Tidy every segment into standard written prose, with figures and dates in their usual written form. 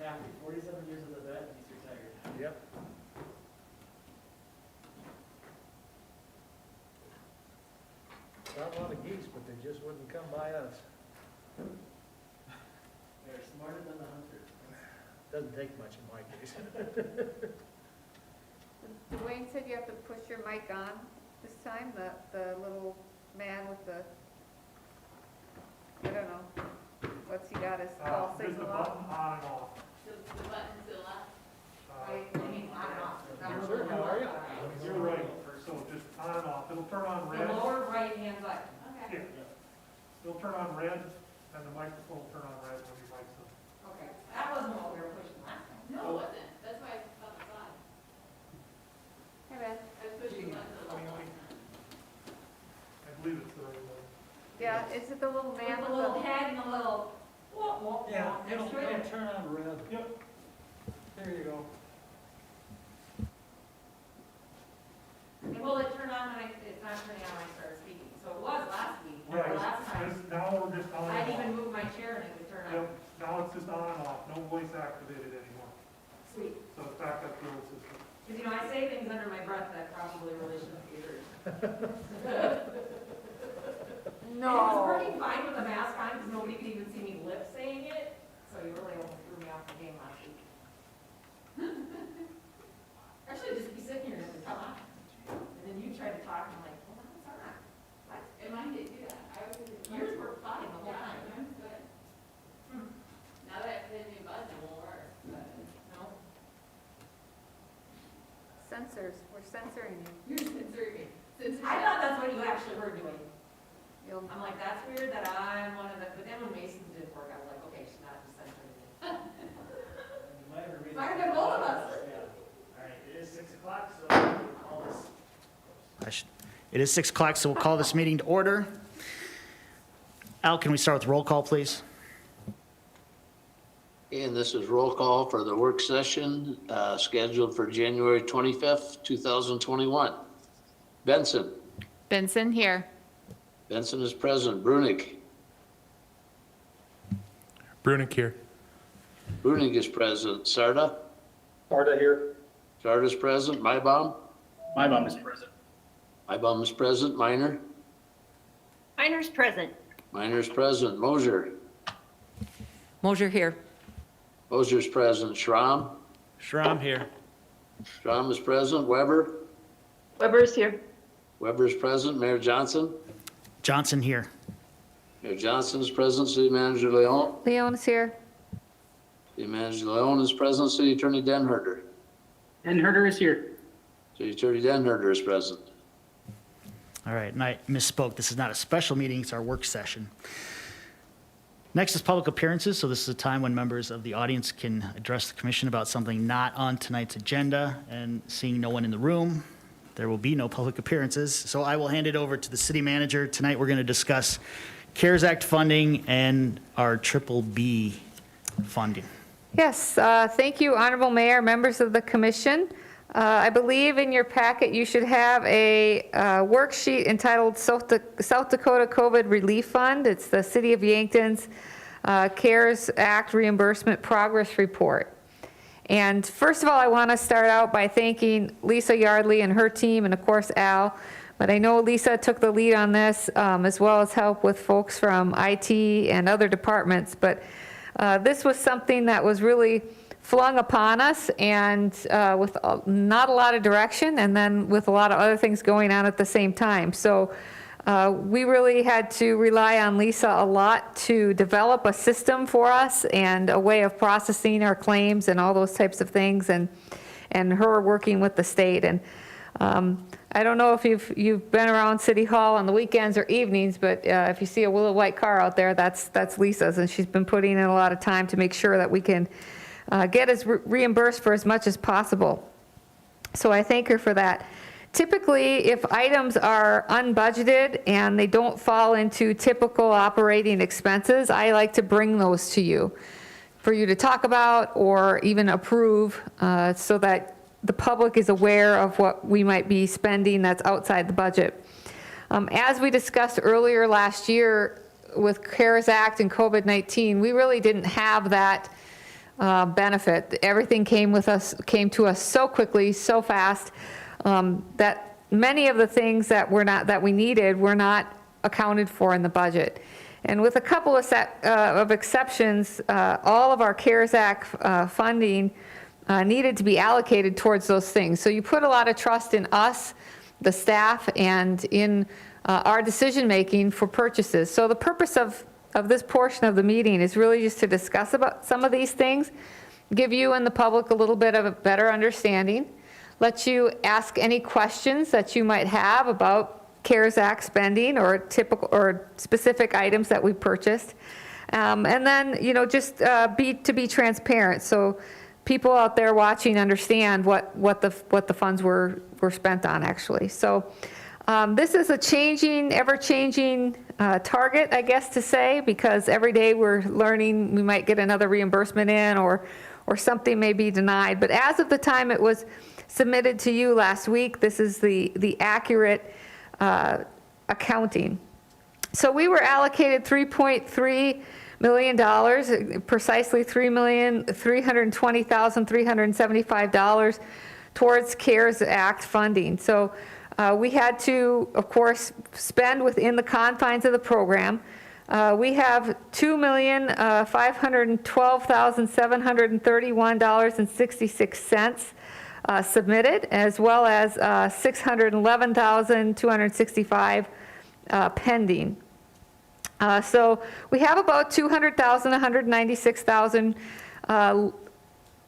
happy. 47 years as a vet, and he's retired. Yep. Got a lot of geese, but they just wouldn't come by us. They're smarter than the hunters. Doesn't take much in my case. Dwayne said you have to push your mic on this time, the little man with the, I don't know, what's he got his call There's the signal button up? on and off. The button to the left. Wait, you mean on and off? Yes, sir. How are you? You're right, so just on and off. It'll turn on red. The lower right hand button. Okay. Yeah. It'll turn on red, and the microphone will turn on red when your mic's on. Okay, that wasn't what we were pushing last time. No, it wasn't. That's why I thought it was on. Hey, Ben. I was pushing the button to the left. I believe it's the right one. Yeah, is it the little man With with the little the? head and the little, Yeah, it'll turn on red. Yep. There you go. and will it turn on when it's not turning on when I start speaking? So it was last week, or Yeah, last time. now we're just on I'd and even off. move my chair and it would turn Yep, on. now it's just on and off, no voice activated anymore. Sweet. So it's back up to the old system. Because, you know, I say things under my breath that probably really shouldn't be heard. And it was No. working fine with the mask on because nobody could even see me lip saying it. So you really almost threw me off the game last week. Actually, just be sitting here and it would come on. And then you tried to talk and I'm like, hold on, it's on. What? And mine did do that. I was Yours worked fine the whole Yeah, time. mine's good. Now that I put a new button, it won't work. But No? Sensors, we're censoring you. you're censoring me. Censorship. I thought that's what you actually were doing. You'll, I'm like, that's weird that I'm one of the, but then when Mason's didn't work, I was like, okay, she's not just censoring me. You might have a reason. Might have been both of us. Yeah. All right, it is 6 o'clock, so we'll call this. It is 6 o'clock, so we'll call this meeting to order. Al, can we start with roll call, please? And this is roll call for the work session scheduled for January 25th, 2021. Benson. Benson here. Benson is present. Brunig. Brunig here. Brunig is present. Sarda. Sarda here. Sarda is present. Mybom. Mybom is present. Mybom is present. Minor. Miner's present. Minor is present. Mosier. Mosier here. Mosier is present. Schramm. Schramm here. Schramm is present. Weber. Weber's here. Weber is present. Mayor Johnson. Johnson here. Mayor Johnson is present. City Manager Leon. Leon is here. City Manager Leon is present. City Attorney Denherter. Denherter is here. City Attorney Denherter is present. All right, and I misspoke. This is not a special meeting, it's our work session. Next is public appearances. So this is a time when members of the audience can address the commission about something not on tonight's agenda, and seeing no one in the room, there will be no public appearances. So I will hand it over to the city manager. Tonight we're going to discuss CARES Act funding and our BBB funding. Yes, thank you, Honorable Mayor, members of the commission. I believe in your packet you should have a worksheet entitled South Dakota COVID Relief Fund. It's the City of Yankton's CARES Act Reimbursement Progress Report. And first of all, I want to start out by thanking Lisa Yardley and her team, and of course Al. But I know Lisa took the lead on this, as well as help with folks from IT and other departments. But this was something that was really flung upon us, and with not a lot of direction, and then with a lot of other things going on at the same time. So we really had to rely on Lisa a lot to develop a system for us and a way of processing our claims and all those types of things, and her working with the state. And I don't know if you've been around City Hall on the weekends or evenings, but if you see a little white car out there, that's Lisa's, and she's been putting in a lot of time to make sure that we can get us reimbursed for as much as possible. So I thank her for that. Typically, if items are unbudgeted and they don't fall into typical operating expenses, I like to bring those to you for you to talk about or even approve, so that the public is aware of what we might be spending that's outside the budget. As we discussed earlier last year with CARES Act and COVID-19, we really didn't have that benefit. Everything came to us so quickly, so fast, that many of the things that we needed were not accounted for in the budget. And with a couple of exceptions, all of our CARES Act funding needed to be allocated towards those things. So you put a lot of trust in us, the staff, and in our decision-making for purchases. So the purpose of this portion of the meeting is really just to discuss about some of these things, give you and the public a little bit of a better understanding, let you ask any questions that you might have about CARES Act spending or typical or specific items that we purchased. And then, just be transparent, so people out there watching understand what the funds were spent on, actually. So this is a ever-changing target, I guess to say, because every day we're learning we might get another reimbursement in or something may be denied. But as of the time it was submitted to you last week, this is the accurate accounting. So we were allocated $3.3 million, precisely $3,320,375 towards CARES Act funding. So we had to, of course, spend within the confines of the program. We have $2,512,731.66 submitted, as well as $611,265 pending. So we have about $200,000, $196,000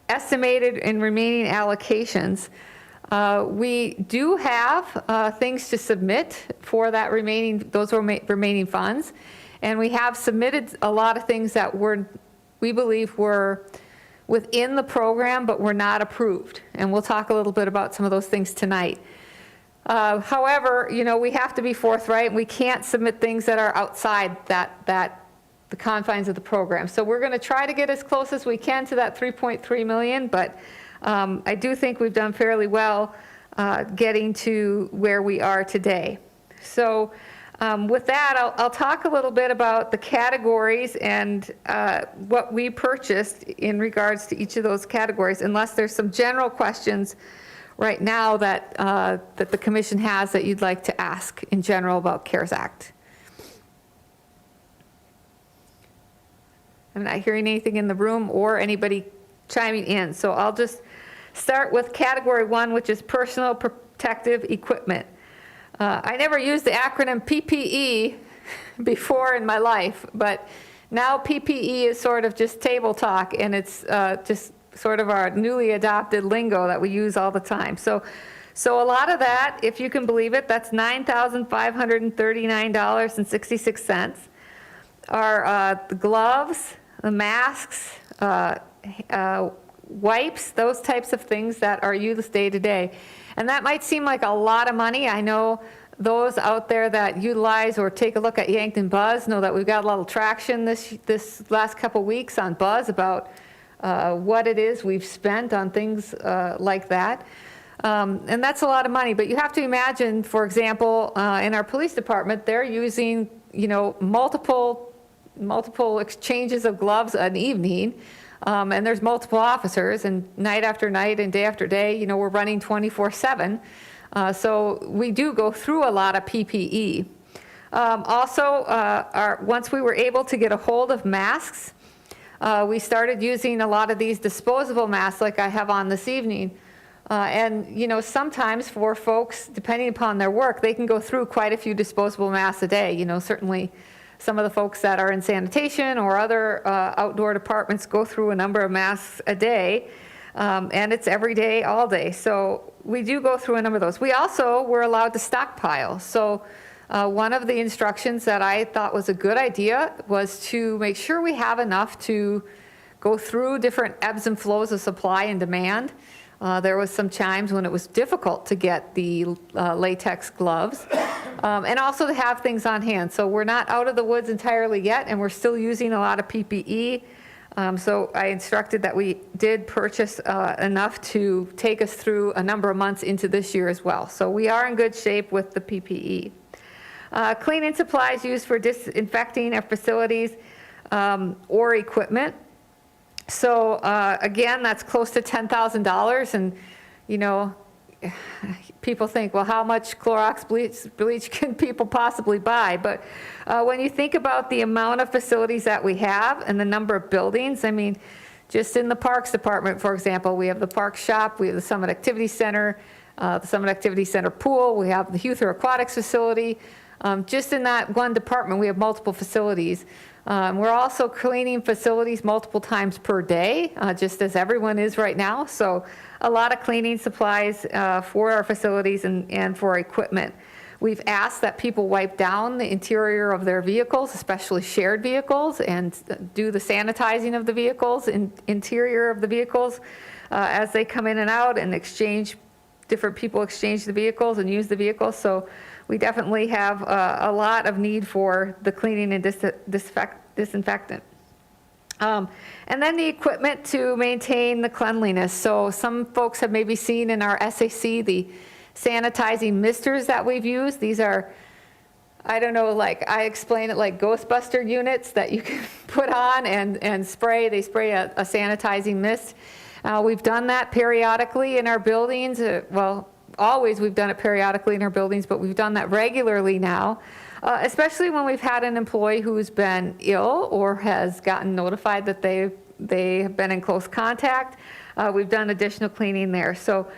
estimated in remaining allocations. We do have things to submit for that those remaining funds, and we have submitted a lot of things that we believe were within the program but were not approved, and we'll talk a little bit about some of those things tonight. However, we have to be forthright. We can't submit things that are outside the confines of the program. So we're going to try to get as close as we can to that 3.3 million, but I do think we've done fairly well getting to where we are today. So with that, I'll talk a little bit about the categories and what we purchased in regards to each of those categories, unless there's some general questions right now that the commission has that you'd like to ask in general about CARES Act. I'm not hearing anything in the room or anybody chiming in, so I'll just start with category 1, which is personal protective equipment. I never used the acronym PPE before in my life, but now PPE is sort of just table talk, and it's just sort of our newly adopted lingo that we use all the time. So a lot of that, if you can believe it, that's $9,539.66. Are the gloves, the masks, wipes, those types of things that are used day to day. And that might seem like a lot of money. I know those out there that utilize or take a look at Yankton Buzz know that we've got a little traction this last couple weeks on Buzz about what it is we've spent on things like that. And that's a lot of money, but you have to imagine, for example, in our police department, they're using, multiple exchanges of gloves an evening, and there's multiple officers, and night after night and day after day, we're running 24/7. So we do go through a lot of PPE. Also, once we were able to get a hold of masks, we started using a lot of these disposable masks like I have on this evening. And, sometimes for folks, depending upon their work, they can go through quite a few disposable masks a day. Certainly some of the folks that are in sanitation or other outdoor departments go through a number of masks a day, and it's every day, all day. So we do go through a number of those. We also were allowed to stockpile. So one of the instructions that I thought was a good idea was to make sure we have enough to go through different ebbs and flows of supply and demand. There was some times when it was difficult to get the latex gloves, and also to have things on hand. So we're not out of the woods entirely yet, and we're still using a lot of PPE. So I instructed that we did purchase enough to take us through a number of months into this year as well. So we are in good shape with the PPE. Cleaning supplies used for disinfecting our facilities or equipment. So again, that's close to $10,000, and, you know, people think, well, how much Clorox bleach can people possibly buy? But when you think about the amount of facilities that we have and the number of buildings, I mean, just in the Parks Department, for example, we have the Park Shop, we have the Summit Activity Center, the Summit Activity Center pool, we have the Huther Aquatics facility. Just in that one department, we have multiple facilities. We're also cleaning facilities multiple times per day, just as everyone is right now. So a lot of cleaning supplies for our facilities and for equipment. We've asked that people wipe down the interior of their vehicles, especially shared vehicles, and do the sanitizing of the vehicles, interior of the vehicles, as they come in and out, and different people exchange the vehicles and use the vehicles. So we definitely have a lot of need for the cleaning and disinfectant. And then the equipment to maintain the cleanliness. So some folks have maybe seen in our SAC the sanitizing misters that we've used. These are, I don't know, like I explain it like Ghostbuster units that you can put on and spray. They spray a sanitizing mist. We've done that periodically in our buildings. Well, always we've done it periodically in our buildings, but we've done that regularly now, especially when we've had an employee who's been ill or has gotten notified that they have been in close contact. We've done additional cleaning there. So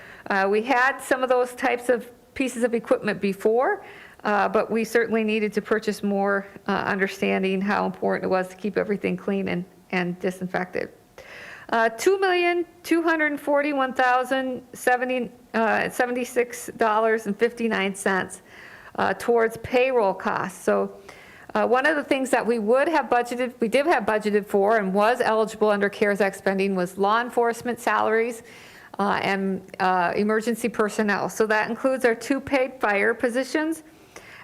we had some of those types of pieces of equipment before, but we certainly needed to purchase more, understanding how important it was to keep everything clean and disinfected. $2,241,076.59 towards payroll costs. So one of the things that we did have budgeted for and was eligible under CARES Act spending was law enforcement salaries and emergency personnel. So that includes our 2 paid fire positions,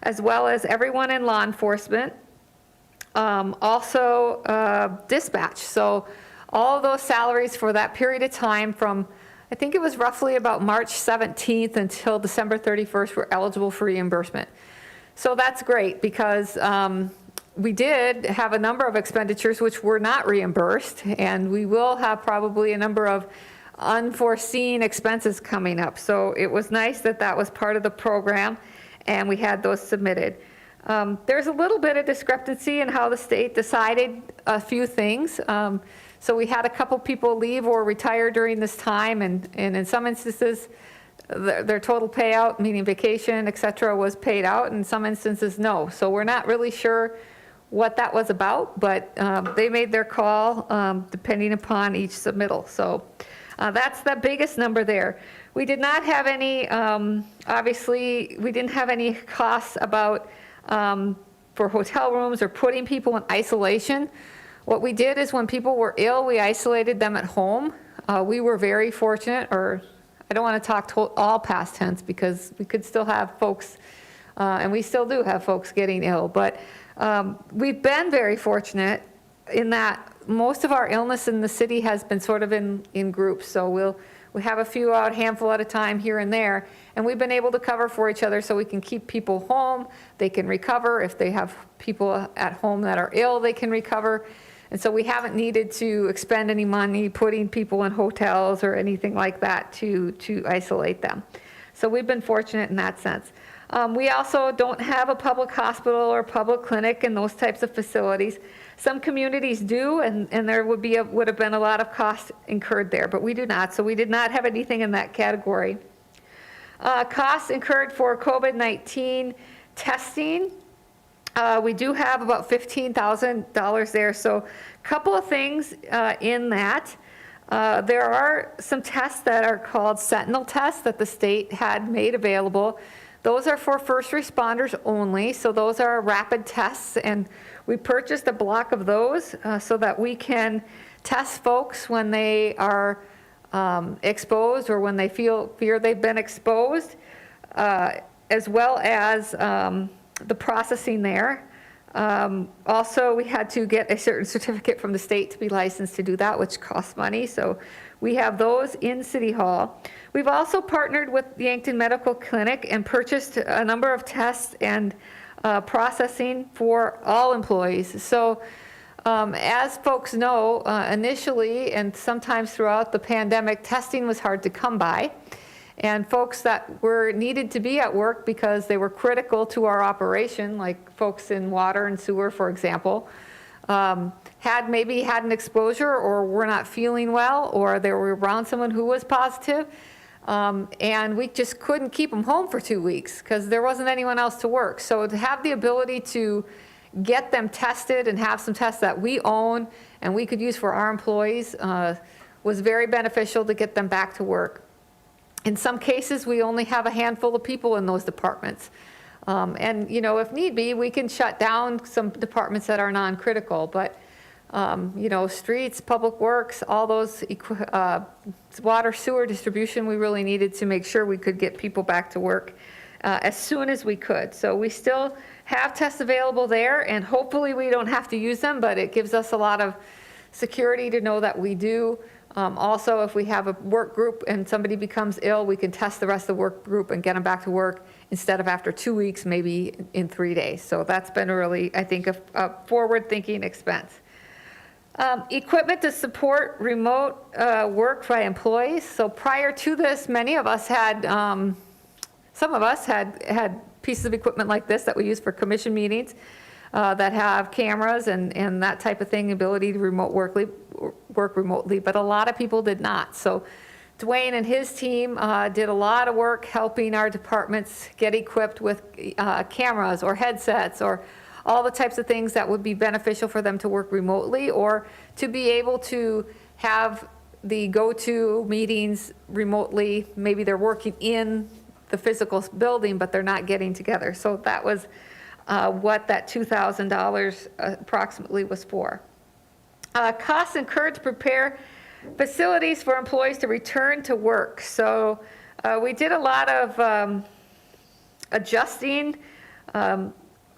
as well as everyone in law enforcement, also dispatch. So all of those salaries for that period of time from, I think it was roughly about March 17th until December 31st, were eligible for reimbursement. So that's great, because we did have a number of expenditures which were not reimbursed, and we will have probably a number of unforeseen expenses coming up. So it was nice that that was part of the program, and we had those submitted. There's a little bit of discrepancy in how the state decided a few things. So we had a couple people leave or retire during this time, and in some instances, their total payout, meaning vacation, et cetera, was paid out. In some instances, no. So we're not really sure what that was about, but they made their call depending upon each submittal. So that's the biggest number there. We did not have any, obviously, we didn't have any costs about for hotel rooms or putting people in isolation. What we did is when people were ill, we isolated them at home. We were very fortunate, or I don't want to talk all past tense, because we could still have folks, and we still do have folks getting ill, but we've been very fortunate in that most of our illness in the city has been sort of in groups. So we have a few out, handful at a time here and there, and we've been able to cover for each other so we can keep people home. They can recover. If they have people at home that are ill, they can recover. And so we haven't needed to expend any money putting people in hotels or anything like that to isolate them. So we've been fortunate in that sense. We also don't have a public hospital or public clinic and those types of facilities. Some communities do, and there would have been a lot of costs incurred there, but we do not. So we did not have anything in that category. Costs incurred for COVID-19 testing. We do have about $15,000 there. So a couple of things in that. There are some tests that are called Sentinel tests that the state had made available. Those are for first responders only. So those are rapid tests, and we purchased a block of those so that we can test folks when they are exposed or when they fear they've been exposed, as well as the processing there. Also, we had to get a certain certificate from the state to be licensed to do that, which costs money. So we have those in City Hall. We've also partnered with the Yankton Medical Clinic and purchased a number of tests and processing for all employees. So As folks know, initially and sometimes throughout the pandemic, testing was hard to come by. And folks that needed to be at work because they were critical to our operation, like folks in water and sewer, for example, maybe had an exposure or were not feeling well, or they were around someone who was positive. And we just couldn't keep them home for 2 weeks because there wasn't anyone else to work. So to have the ability to get them tested and have some tests that we own and we could use for our employees was very beneficial to get them back to work. In some cases, we only have a handful of people in those departments. And, you know, if need be, we can shut down some departments that are non-critical. But, you know, streets, public works, all those, water, sewer distribution, we really needed to make sure we could get people back to work as soon as we could. So we still have tests available there, and hopefully we don't have to use them, but it gives us a lot of security to know that we do. Also, if we have a work group and somebody becomes ill, we can test the rest of the work group and get them back to work instead of after 2 weeks, maybe in 3 days. So that's been really, I think, a forward-thinking expense. Equipment to support remote work by employees. So prior to this, many of us had, some of us had pieces of equipment like this that we use for commission meetings that have cameras and that type of thing, ability to work remotely, but a lot of people did not. So Dwayne and his team did a lot of work helping our departments get equipped with cameras or headsets or all the types of things that would be beneficial for them to work remotely or to be able to have the go-to meetings remotely. Maybe they're working in the physical building, but they're not getting together. So that was what that $2,000 approximately was for. Costs incurred to prepare facilities for employees to return to work. So we did a lot of adjusting.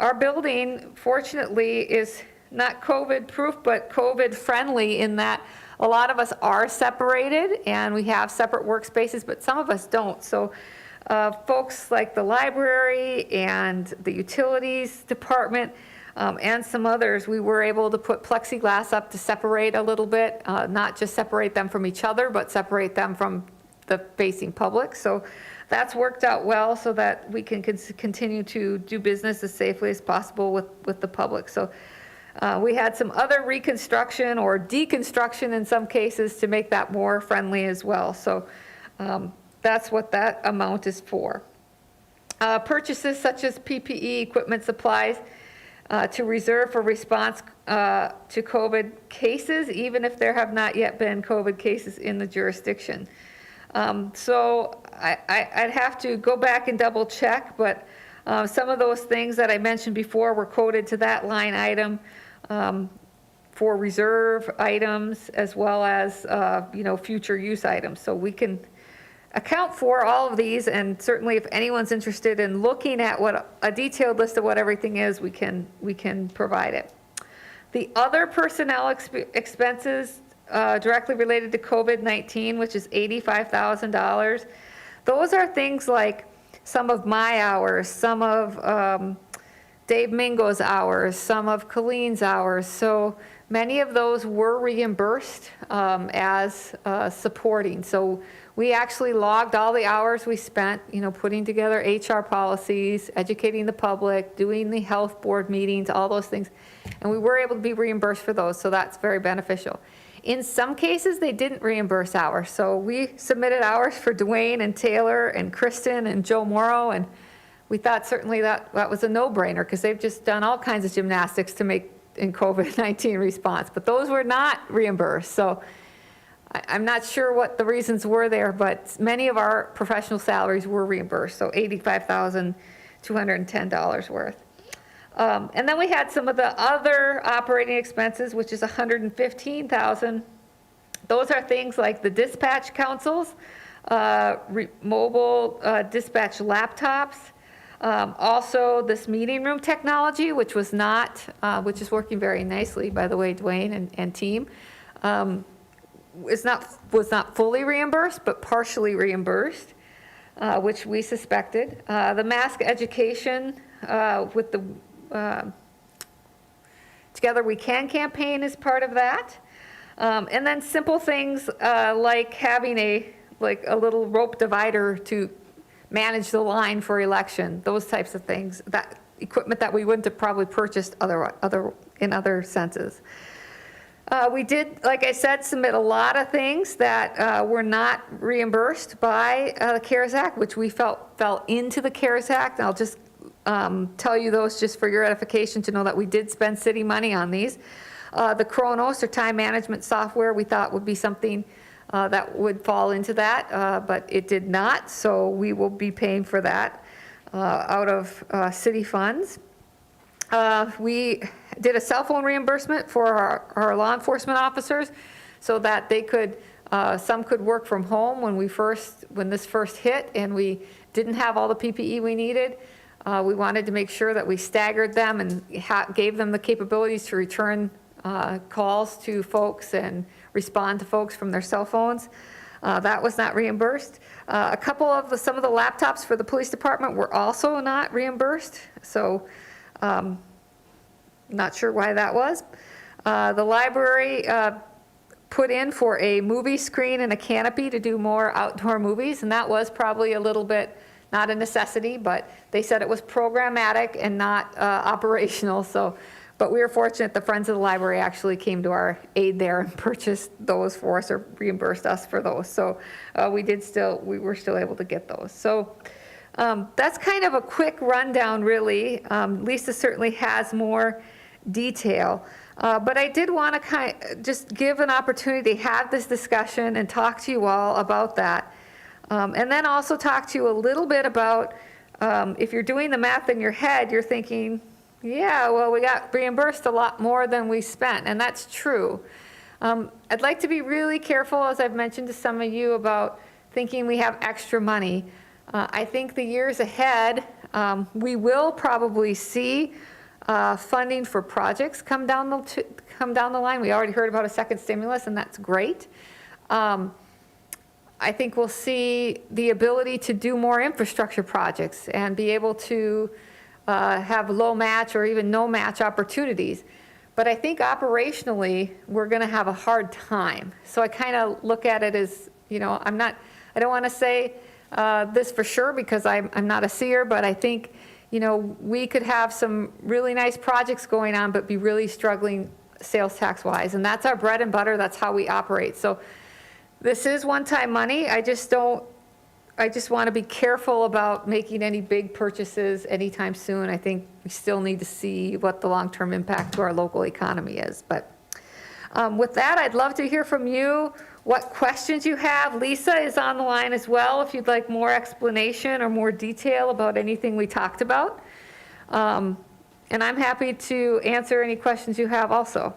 Our building, fortunately, is not COVID-proof, but COVID-friendly in that a lot of us are separated and we have separate workspaces, but some of us don't. So folks like the library and the utilities department and some others, we were able to put plexiglass up to separate a little bit, not just separate them from each other, but separate them from the facing public. So that's worked out well so that we can continue to do business as safely as possible with the public. So we had some other reconstruction or deconstruction in some cases to make that more friendly as well. So that's what that amount is for. Purchases such as PPE, equipment, supplies to reserve for response to COVID cases, even if there have not yet been COVID cases in the jurisdiction. So I'd have to go back and double check, but some of those things that I mentioned before were coded to that line item for reserve items as well as future use items. So we can account for all of these, and certainly if anyone's interested in looking at what a detailed list of what everything is, we can provide it. The other personnel expenses directly related to COVID-19, which is $85,000. Those are things like some of my hours, some of Dave Mingo's hours, some of Colleen's hours. So many of those were reimbursed as supporting. So we actually logged all the hours we spent, putting together HR policies, educating the public, doing the health board meetings, all those things. And we were able to be reimbursed for those, so that's very beneficial. In some cases, they didn't reimburse hours. So we submitted hours for Dwayne and Taylor and Kristen and Joe Morrow, and we thought certainly that was a no-brainer because they've just done all kinds of gymnastics to make in COVID-19 response, but those were not reimbursed. So I'm not sure what the reasons were there, but many of our professional salaries were reimbursed, so $85,210 worth. And then we had some of the other operating expenses, which is $115,000. Those are things like the dispatch councils, mobile dispatch laptops, also this meeting room technology, which was not, which is working very nicely, by the way, Dwayne and team, was not fully reimbursed, but partially reimbursed, which we suspected. The mask education with the Together We Can campaign is part of that. And then simple things like having a little rope divider to manage the line for election, those types of things, that equipment that we wouldn't have probably purchased in other senses. We did, like I said, submit a lot of things that were not reimbursed by the CARES Act, which we felt fell into the CARES Act. And I'll just tell you those just for your edification to know that we did spend city money on these. The Chronos, or time management software, we thought would be something that would fall into that, but it did not, so we will be paying for that out of city funds. We did a cell phone reimbursement for our law enforcement officers so that they could, some could work from home when this first hit and we didn't have all the PPE we needed. We wanted to make sure that we staggered them and gave them the capabilities to return calls to folks and respond to folks from their cell phones. That was not reimbursed. Some of the laptops for the police department were also not reimbursed, so not sure why that was. The library put in for a movie screen and a canopy to do more outdoor movies, and that was probably a little bit, not a necessity, but they said it was programmatic and not operational, but we were fortunate the Friends of the Library actually came to our aid there and purchased those for us or reimbursed us for those. So we were still able to get those. So that's kind of a quick rundown, really. Lisa certainly has more detail. But I did want to just give an opportunity to have this discussion and talk to you all about that. And then also talk to you a little bit about if you're doing the math in your head, you're thinking, yeah, well, we got reimbursed a lot more than we spent, and that's true. I'd like to be really careful, as I've mentioned to some of you, about thinking we have extra money. I think the years ahead, we will probably see funding for projects come down the line. We already heard about a second stimulus, and that's great. I think we'll see the ability to do more infrastructure projects and be able to have low match or even no match opportunities. But I think operationally, we're going to have a hard time. So I kind of look at it as, I don't want to say this for sure because I'm not a seer, but I think, we could have some really nice projects going on, but be really struggling sales tax wise. And that's our bread and butter. That's how we operate. So this is one-time money. I just want to be careful about making any big purchases anytime soon. I think we still need to see what the long-term impact to our local economy is. But with that, I'd love to hear from you what questions you have. Lisa is on the line as well if you'd like more explanation or more detail about anything we talked about. And I'm happy to answer any questions you have also.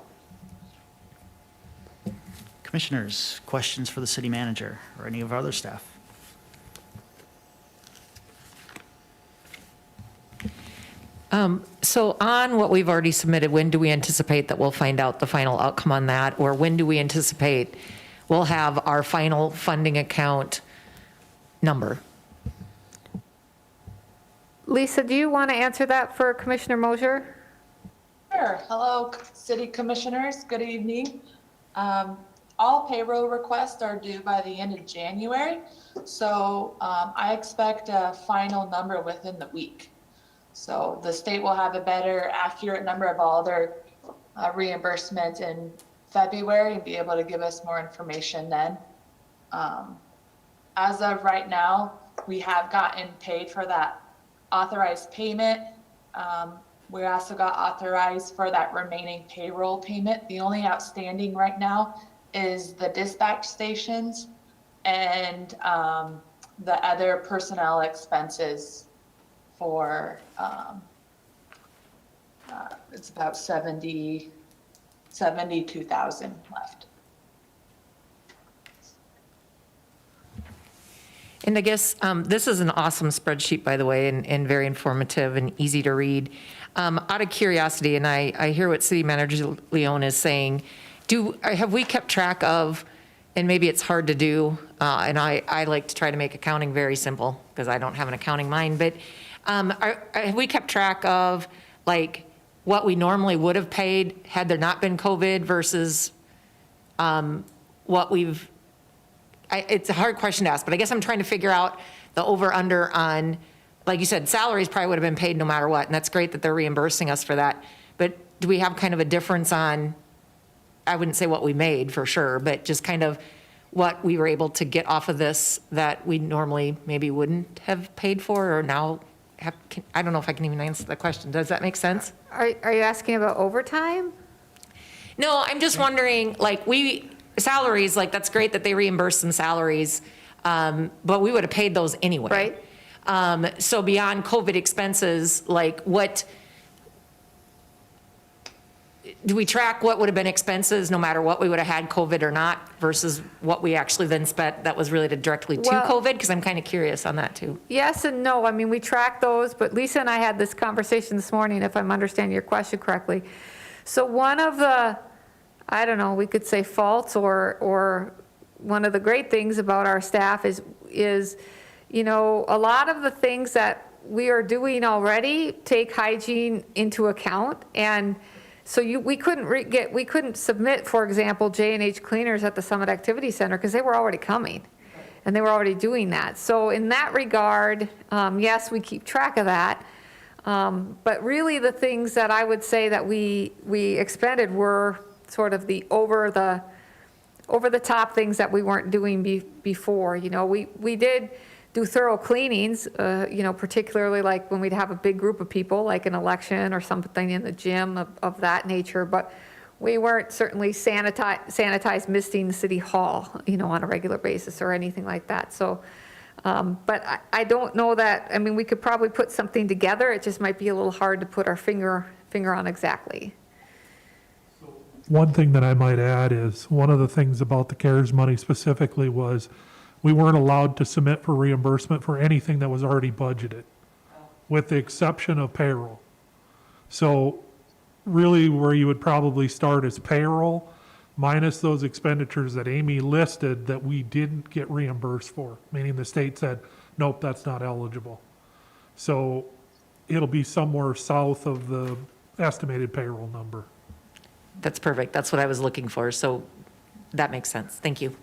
Commissioners, questions for the city manager or any of our other staff? So on what we've already submitted, when do we anticipate that we'll find out the final outcome on that? Or when do we anticipate we'll have our final funding account number? Lisa, do you want to answer that for Commissioner Mosier? Sure. Hello, City Commissioners. Good evening. All payroll requests are due by the end of January. So I expect a final number within the week. So the state will have a better, accurate number of all their reimbursement in February and be able to give us more information then. As of right now, we have gotten paid for that authorized payment. We also got authorized for that remaining payroll payment. The only outstanding right now is the dispatch stations and the other personnel expenses for, it's about 72,000 left. And I guess this is an awesome spreadsheet, by the way, and very informative and easy to read. Out of curiosity, and I hear what City Manager Leone is saying, have we kept track of, and maybe it's hard to do, and I like to try to make accounting very simple because I don't have an accounting mind, but have we kept track of like what we normally would have paid had there not been COVID versus what we've, it's a hard question to ask, but I guess I'm trying to figure out the over-under on, like you said, salaries probably would have been paid no matter what, and that's great that they're reimbursing us for that. But do we have kind of a difference on, I wouldn't say what we made for sure, but just kind of what we were able to get off of this that we normally maybe wouldn't have paid for or now have, I don't know if I can even answer the question. Does that make sense? Are you asking about overtime? No, I'm just wondering, like, salaries, like, that's great that they reimburse some salaries, but we would have paid those anyway. Right. So beyond COVID expenses, like, do we track what would have been expenses no matter what we would have had COVID or not versus what we actually then spent that was related directly to Well- COVID? Because I'm kind of curious on that too. Yes and no. I mean, we track those, but Lisa and I had this conversation this morning, if I'm understanding your question correctly. So one of the, I don't know, we could say faults or one of the great things about our staff is, you know, a lot of the things that we are doing already take hygiene into account. And so we couldn't submit, for example, J&H cleaners at the Summit Activity Center because they were already coming and they were already doing that. So in that regard, yes, we keep track of that. But really the things that I would say that we expended were sort of the over the top things that we weren't doing before. You know, we did do thorough cleanings, you know, particularly like when we'd have a big group of people, like an election or something in the gym of that nature, but we weren't certainly sanitize misting the city hall, you know, on a regular basis or anything like that. So, but I don't know that, I mean, we could probably put something together. It just might be a little hard to put our finger on exactly. One thing that I might add is, one of the things about the CARES money specifically was we weren't allowed to submit for reimbursement for anything that was already budgeted, with the exception of payroll. So really where you would probably start is payroll minus those expenditures that Amy listed that we didn't get reimbursed for, meaning the state said, nope, that's not eligible. So it'll be somewhere south of the estimated payroll number. That's perfect. That's what I was looking for. So that makes sense. Thank you.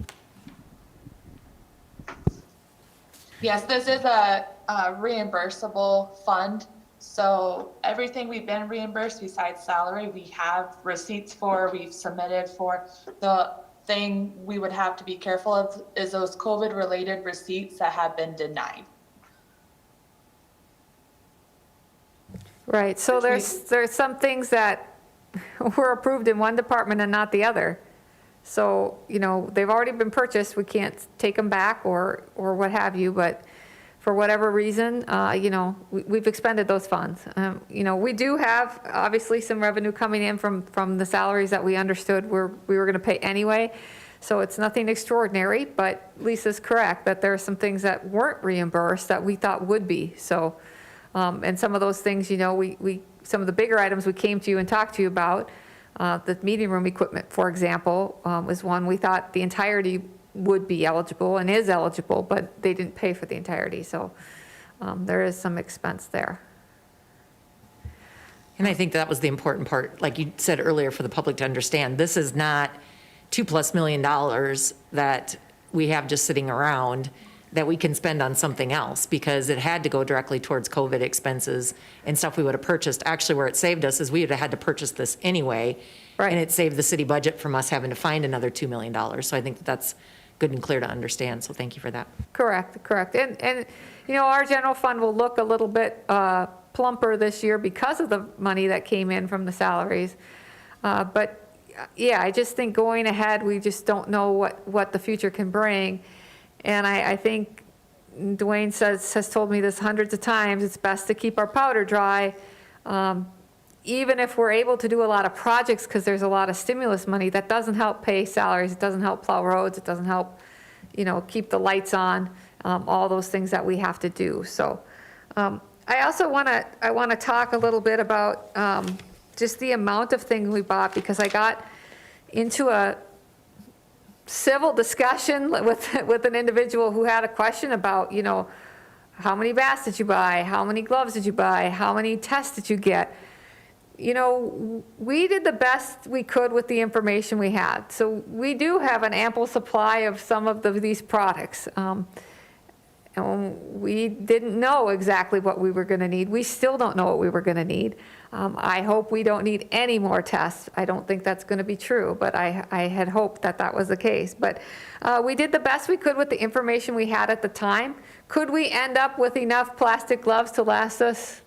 Yes, this is a reimbursable fund. So everything we've been reimbursed besides salary, we have receipts for, we've submitted for. The thing we would have to be careful of is those COVID-related receipts that have been denied. Right, so there's some things that were approved in one department and not the other. So, you know, they've already been purchased, we can't take them back or what have you, but for whatever reason, you know, we've expended those funds. You know, we do have obviously some revenue coming in from the salaries that we understood we were gonna pay anyway. So it's nothing extraordinary, but Lisa's correct that there are some things that weren't reimbursed that we thought would be. So, and some of those things, you know, some of the bigger items we came to you and talked to you about, the meeting room equipment, for example, was one we thought the entirety would be eligible and is eligible, but they didn't pay for the entirety. So there is some expense there. And I think that was the important part, like you said earlier, for the public to understand. This is not $2+ million that we have just sitting around that we can spend on something else, because it had to go directly towards COVID expenses and stuff we would have purchased. Actually, where it saved us is we would have had to purchase this anyway. Right. And it saved the city budget from us having to find another $2 million. So I think that's good and clear to understand. So thank you for that. Correct. And you know, our general fund will look a little bit plumper this year because of the money that came in from the salaries. But yeah, I just think going ahead, we just don't know what the future can bring. And I think Dwayne has told me this hundreds of times, it's best to keep our powder dry. Even if we're able to do a lot of projects, because there's a lot of stimulus money, that doesn't help pay salaries, it doesn't help plow roads, it doesn't help, you know, keep the lights on, all those things that we have to do. So I also want to talk a little bit about just the amount of things we bought, because I got into a civil discussion with an individual who had a question about, you know, how many masks did you buy? How many gloves did you buy? How many tests did you get? we did the best we could with the information we had. So we do have an ample supply of some of these products. And we didn't know exactly what we were going to need. We still don't know what we were going to need. I hope we don't need any more tests. I don't think that's going to be true, but I had hoped that that was the case. But we did the best we could with the information we had at the time. Could we end up with enough plastic gloves to last us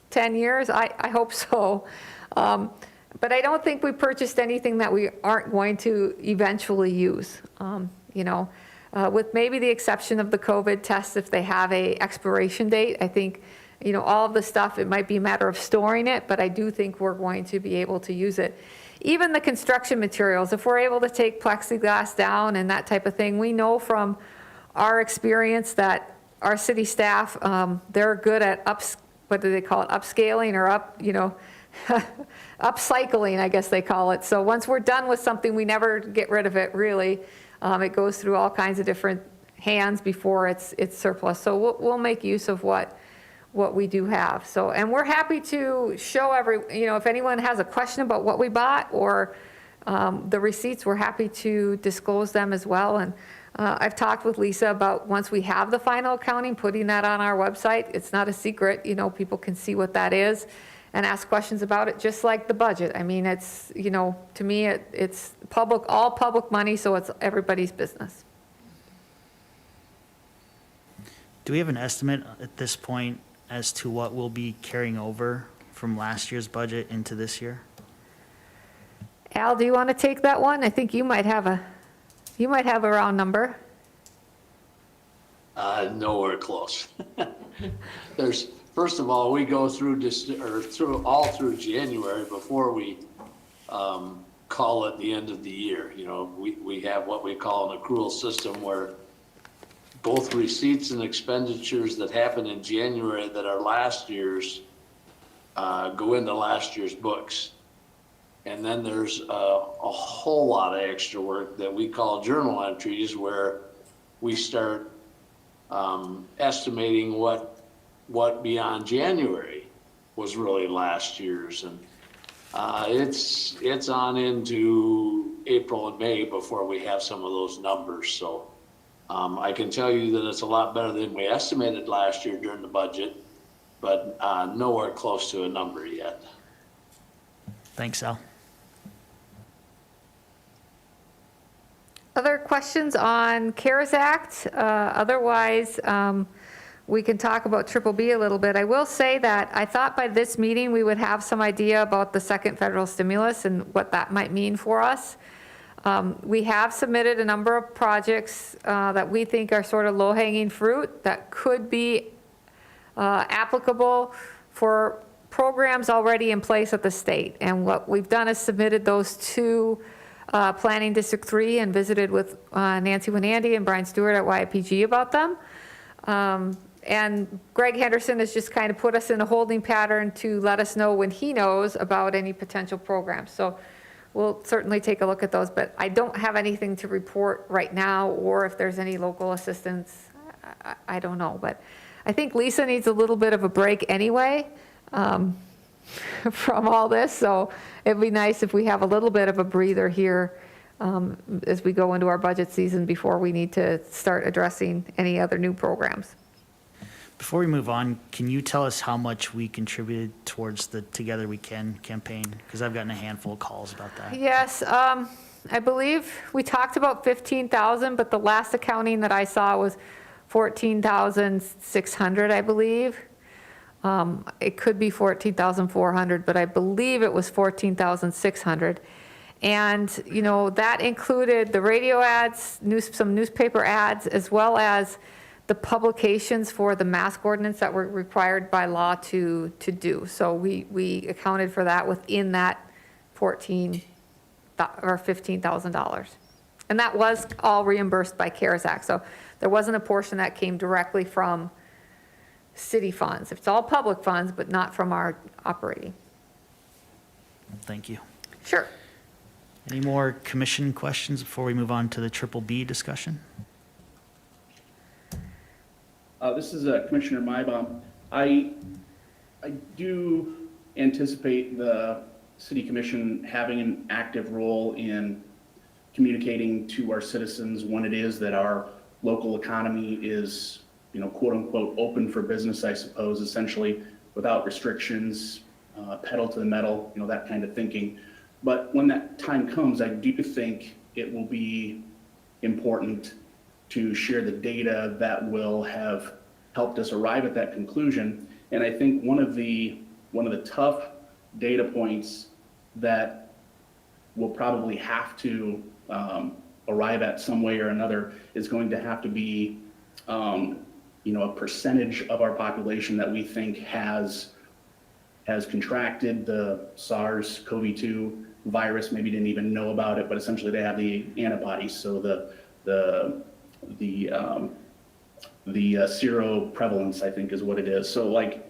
10 years? I hope so. But I don't think we purchased anything that we aren't going to eventually use. With maybe the exception of the COVID tests, if they have a expiration date, I think, all of the stuff, it might be a matter of storing it, but I do think we're going to be able to use it. Even the construction materials, if we're able to take plexiglass down and that type of thing, we know from our experience that our city staff, they're good at what do they call it, upscaling or upcycling, I guess they call it. So once we're done with something, we never get rid of it, really. It goes through all kinds of different hands before it's surplus. So we'll make use of what we do have. So, and we're happy to show if anyone has a question about what we bought or the receipts, we're happy to disclose them as well. And I've talked with Lisa about once we have the final accounting, putting that on our website. It's not a secret, people can see what that is and ask questions about it, just like the budget. I mean, it's, to me, it's public, all public money, so it's everybody's business. Do we have an estimate at this point as to what we'll be carrying over from last year's budget into this year? Al, do you want to take that one? I think you might have a round number. Nowhere close. First of all, we go through through January before we call it the end of the year. We have what we call an accrual system where both receipts and expenditures that happen in January that are last year's go into last year's books. And then there's a whole lot of extra work that we call journal entries where we start estimating what beyond January was really last year's. And it's on into April and May before we have some of those numbers. So I can tell you that it's a lot better than we estimated last year during the budget, but nowhere close to a number yet. Thanks, Al. Other questions on CARES Act? Otherwise, we can talk about Triple B a little bit. I will say that I thought by this meeting we would have some idea about the second federal stimulus and what that might mean for us. We have submitted a number of projects that we think are sort of low-hanging fruit that could be applicable for programs already in place at the state. And what we've done is submitted those to Planning District 3 and visited with Nancy Winandy and Brian Stewart at YPG about them. And Greg Henderson has just kind of put us in a holding pattern to let us know when he knows about any potential programs. So we'll certainly take a look at those, but I don't have anything to report right now, or if there's any local assistance, I don't know. But I think Lisa needs a little bit of a break anyway from all this, so it'd be nice if we have a little bit of a breather here as we go into our budget season before we need to start addressing any other new programs. Before we move on, can you tell us how much we contributed towards the Together We Can campaign? Because I've gotten a handful of calls about that. Yes, I believe we talked about 15,000, but the last accounting that I saw was 14,600, I believe. It could be 14,400, but I believe it was 14,600. And, that included the radio ads, some newspaper ads, as well as the publications for the mask ordinance that were required by law to do. So we accounted for that within that $15,000. And that was all reimbursed by CARES Act. So there wasn't a portion that came directly from city funds. It's all public funds, but not from our operating. Thank you. Sure. Any more commission questions before we move on to the Triple B discussion? This is Commissioner Mybom. I do anticipate the city commission having an active role in communicating to our citizens when it is that our local economy is, quote unquote, open for business, I suppose, essentially without restrictions, pedal to the metal, that kind of thinking. But when that time comes, I do think it will be important to share the data that will have helped us arrive at that conclusion. And I think one of the tough data points that we'll probably have to arrive at some way or another is going to have to be, a percentage of our population that we think has contracted the SARS-CoV-2 virus, maybe didn't even know about it, but essentially they have the antibodies. So the seroprevalence, I think, is what it is. So like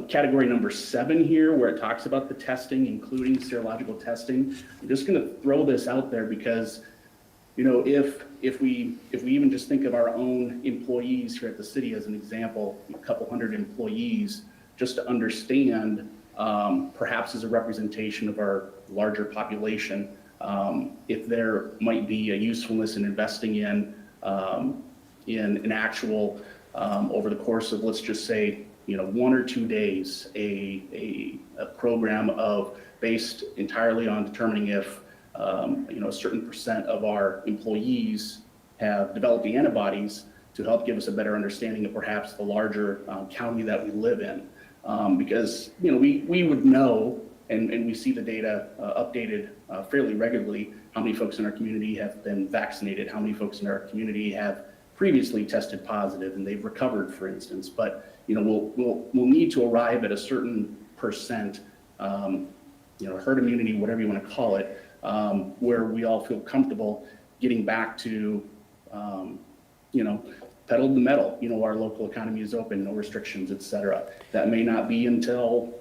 category number 7 here, where it talks about the testing, including serological testing, I'm just going to throw this out there because, if we even just think of our own employees here at the city as an example, a couple hundred employees, just to understand, perhaps as a representation of our larger population, if there might be a usefulness in investing in an actual, over the course of, let's just say, 1 or 2 days, a program based entirely on determining if, a certain percent of our employees have developed the antibodies to help give us a better understanding of perhaps the larger county that we live in. Because, we would know, and we see the data updated fairly regularly, how many folks in our community have been vaccinated, how many folks in our community have previously tested positive and they've recovered, for instance. But, we'll need to arrive at a certain percent, herd immunity, whatever you want to call it, where we all feel comfortable getting back to, pedal to the metal. Our local economy is open, no restrictions, et cetera. That may not be until,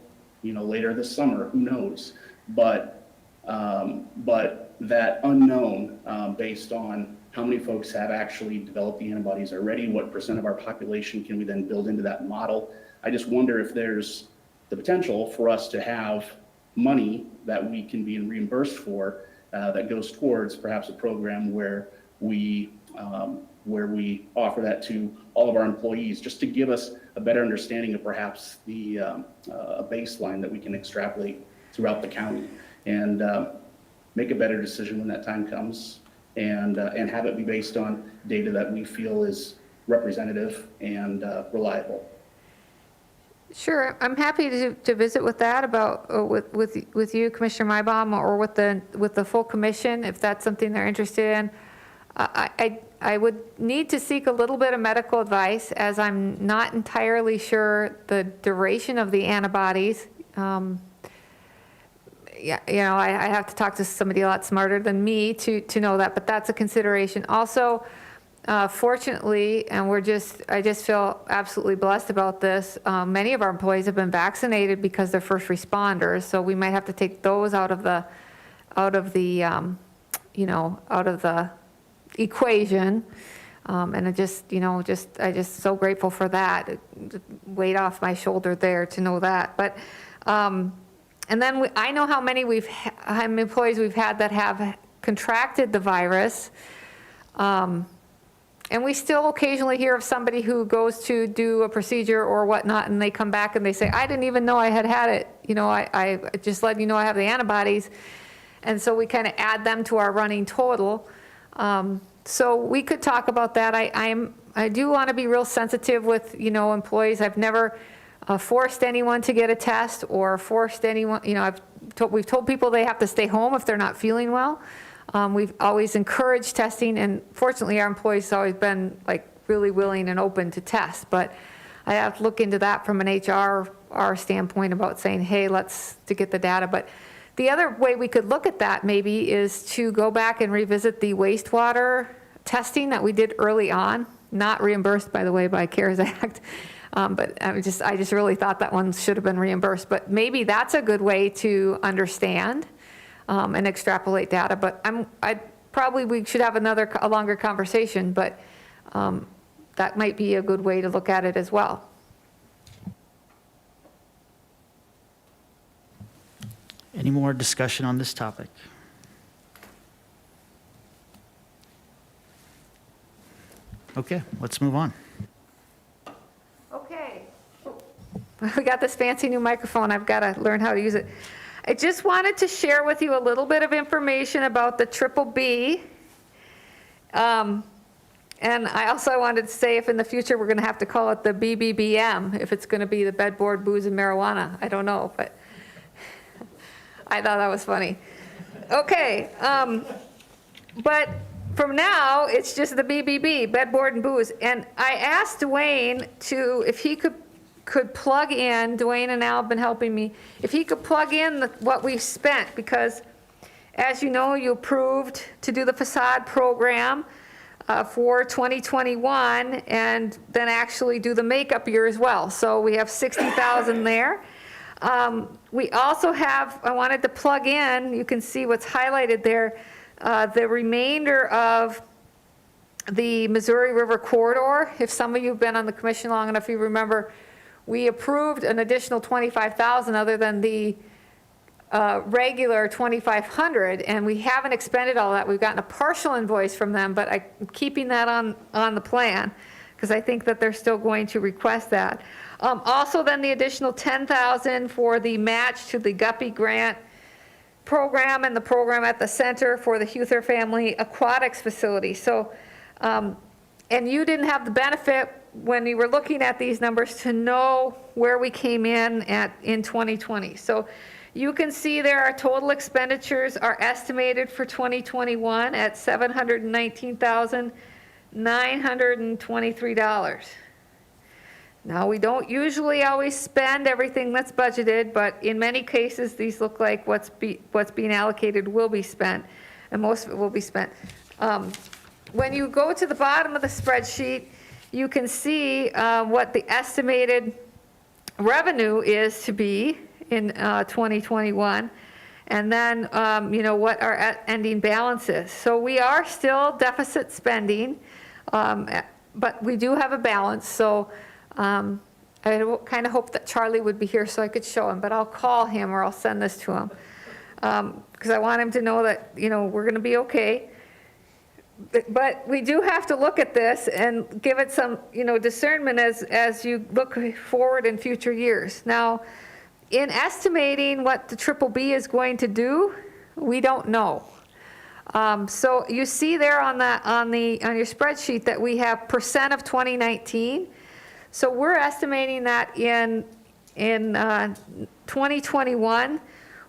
later this summer, who knows? But that unknown, based on how many folks have actually developed the antibodies already, what percent of our population can we then build into that model? I just wonder if there's the potential for us to have money that we can be reimbursed for that goes towards perhaps a program where we offer that to all of our employees, just to give us a better understanding of perhaps the a baseline that we can extrapolate throughout the county and make a better decision when that time comes, and have it be based on data that we feel is representative and reliable. Sure, I'm happy to visit with that about with you, Commissioner Maibaum, or with the full commission if that's something they're interested in. I would need to seek a little bit of medical advice, as I'm not entirely sure the duration of the antibodies. Yeah, I have to talk to somebody a lot smarter than me to know that, but that's a consideration. Also, fortunately, and I just feel absolutely blessed about this. Many of our employees have been vaccinated because they're first responders, so we might have to take those out of the equation. And I just so grateful for that. Weight off my shoulder there to know that. But and then I know how many employees we've had that have contracted the virus. And we still occasionally hear of somebody who goes to do a procedure or whatnot, and they come back and they say, I didn't even know I had it. I just let you know I have the antibodies. And so we kind of add them to our running total. So we could talk about that. I do want to be real sensitive with, employees. I've never forced anyone to get a test or forced anyone, we've told people they have to stay home if they're not feeling well. We've always encouraged testing, and fortunately our employees have always been really willing and open to test. But I have to look into that from an HR standpoint about saying, hey, to get the data. But the other way we could look at that maybe is to go back and revisit the wastewater testing that we did early on, not reimbursed, by the way, by CARES Act. But I just really thought that one should have been reimbursed. But maybe that's a good way to understand and extrapolate data. But we should have a longer conversation, but that might be a good way to look at it as well. Any more discussion on this topic? Okay, let's move on. Okay. We got this fancy new microphone. I've got to learn how to use it. I just wanted to share with you a little bit of information about the Triple B. And I also wanted to say if in the future we're going to have to call it the BBBM, if it's going to be the bed, board, booze, and marijuana. I don't know, but I thought that was funny. Okay, but from now, it's just the BBB, bed, board, and booze. And I asked Dwayne if he could plug in, Dwayne and Al have been helping me, if he could plug in what we've spent, because as you know, you approved to do the facade program for 2021, and then actually do the makeup year as well. So we have 60,000 there. We also have, I wanted to plug in, you can see what's highlighted there, the remainder of the Missouri River Corridor. If some of you have been on the commission long enough, you remember we approved an additional 25,000 other than the regular 2,500, and we haven't expended all that. We've gotten a partial invoice from them, but I'm keeping that on the plan because I think that they're still going to request that. Also then the additional 10,000 for the match to the Guppy Grant program and the program at the center for the Huther Family Aquatics Facility. So, and you didn't have the benefit when you were looking at these numbers to know where we came in in 2020. So you can see there our total expenditures are estimated for 2021 at $719,923. Now, we don't usually always spend everything that's budgeted, but in many cases, these look like what's being allocated will be spent, and most of it will be spent. When you go to the bottom of the spreadsheet, you can see what the estimated revenue is to be in 2021, and then what our ending balance is. So we are still deficit spending, but we do have a balance. So I kind of hope that Charlie would be here so I could show him, but I'll call him or I'll send this to him because I want him to know that we're going to be okay. But we do have to look at this and give it some discernment as you look forward in future years. Now, in estimating what the Triple B is going to do, we don't know. So you see there on your spreadsheet that we have percent of 2019. So we're estimating that in 2021,